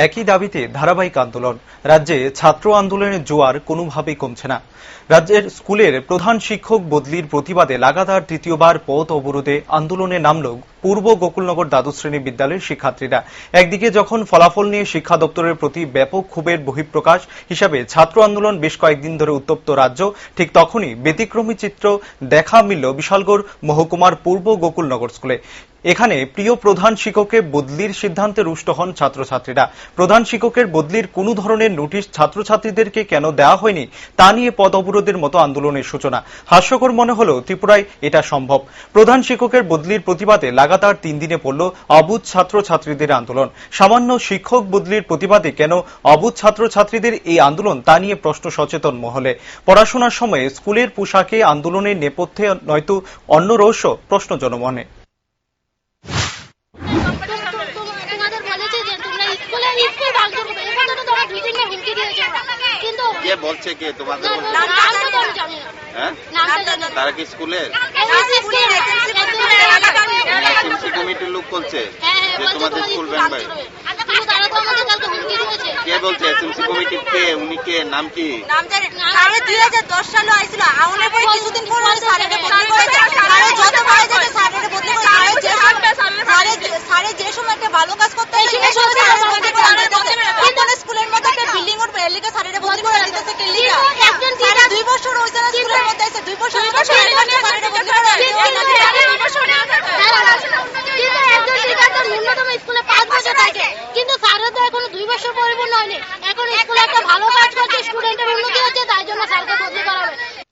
একই দাবিতে ধারাবাহিক আন্দোলন। রাজ্যে ছাত্র আন্দোলনের জোয়ার কোনোভাবেই কমছে না। রাজ্যের স্কুলের প্রধান শিক্ষক বদলির প্রতিবাদে লাগাতার তৃতীয়বার পথ অবরোধে আন্দোলনে নামল পূর্ব গোকুলনগর দ্বাদশ শ্রেণী বিদ্যালয়ের শিক্ষার্থীরা। একদিকে যখন ফলাফল নিয়ে শিক্ষা দপ্তরের প্রতি ব্যাপক ক্ষোভের বহিঃপ্রকাশ হিসাবে ছাত্র আন্দোলন বেশ কয়েকদিন ধরে উত্তপ্ত রাজ্য, ঠিক তখনই ব্যতিক্রমী চিত্র দেখা মিলল বিশালগড় মহকুমার পূর্ব গোকুলনগর স্কুলে। এখানে প্রিয় প্রধান শিক্ষকের বদলির সিদ্ধান্তে রুষ্ট হন ছাত্রছাত্রীরা। প্রধান শিক্ষকের বদলির কোনো ধরনের নোটিশ ছাত্রছাত্রীদেরকে কেন দেওয়া হয়নি তা নিয়ে পথ অবরোধের মতো আন্দোলনের সূচনা। হাস্যকর মনে হলেও ত্রিপুরায় এটা সম্ভব। প্রধান শিক্ষকের বদলির প্রতিবাদে লাগাতার 3 দিনে পড়ল অবুঝ ছাত্রছাত্রীদের আন্দোলন। সামান্য শিক্ষক বদলির প্রতিবাদে কেন অবুঝ ছাত্রছাত্রীদের এই আন্দোলন তা নিয়ে প্রশ্ন সচেতন মহলে। পড়াশোনার সময়ে স্কুলের পোশাকে আন্দোলনের নেপথ্যে নয়তো অন্য রহস্য, প্রশ্ন জনমনে। কে বলছে, কে তোমাদের তারা কি স্কুলের এসএমসি কমিটির লোক বলছে যে তোমাদের স্কুল ব্যান্ড বাই? কে বলছে এসএমসি কমিটির কে? উনি কে? নাম কি? 2010 সালে আইছিল আউনের পরে কিছুদিন পর স্যারের বদলি করেছে। যত পাওয়া যাচ্ছে স্যারের